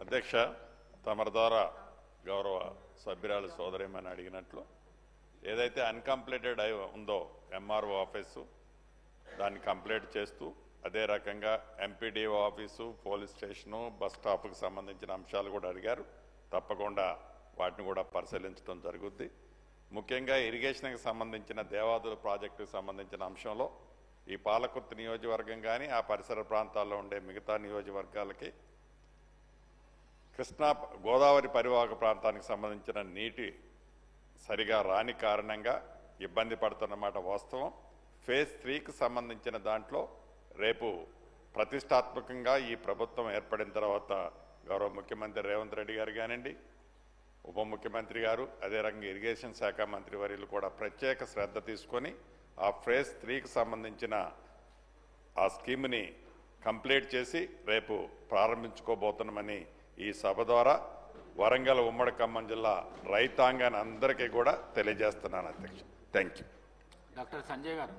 అధ్యక్ష, తమరి ద్వారా గౌరవ సభ్యురాలు సోదరేమని అడిగినట్లు ఏదైతే అన్కంప్లీటెడ్ ఉందో ఎంఆర్ఓ ఆఫీసు దాన్ని కంప్లీట్ చేస్తూ అదే రకంగా MPDO office, police station, bus స్టాప్కి సంబంధించిన అంశాలు కూడా అడిగారు. తప్పకుండా వాటిని కూడా పరిశీలించడం జరుగుద్ది. ముఖ్యంగా ఇరిగేషన్కి సంబంధించిన దేవాదుల ప్రాజెక్టుకు సంబంధించిన అంశంలో ఈ పాలకుర్తి నియోజకవర్గం కానీ ఆ పరిసర ప్రాంతాల్లో ఉండే మిగతా నియోజకవర్గాలకి కృష్ణా గోదావరి పరివాహక ప్రాంతానికి సంబంధించిన నీటి సరిగా రాని కారణంగా ఇబ్బంది పడుతున్నమాట వాస్తవం. ఫేజ్ 3కి సంబంధించిన దాంట్లో రేపు ప్రతిష్టాత్మకంగా ఈ ప్రభుత్వం ఏర్పడిన తర్వాత గౌరవ ముఖ్యమంత్రి రేవంత్ రెడ్డి గారు కానివ్వండి, ఉప ముఖ్యమంత్రి గారు, అదే రకంగా ఇరిగేషన్ శాఖ మంత్రి వర్యులు కూడా ప్రత్యేక శ్రద్ధ తీసుకొని ఆ ఫేజ్ 3కి సంబంధించిన ఆ స్కీమ్ని కంప్లీట్ చేసి రేపు ప్రారంభించుకోబోతున్నామని ఈ సభ ద్వారా వరంగల్ ఉమ్మడి ఖమ్మం జిల్లా రైతాంగాన్ని అందరికీ కూడా తెలియజేస్తున్నాను అధ్యక్ష. Thank you. డాక్టర్ సంజయ్ గారు.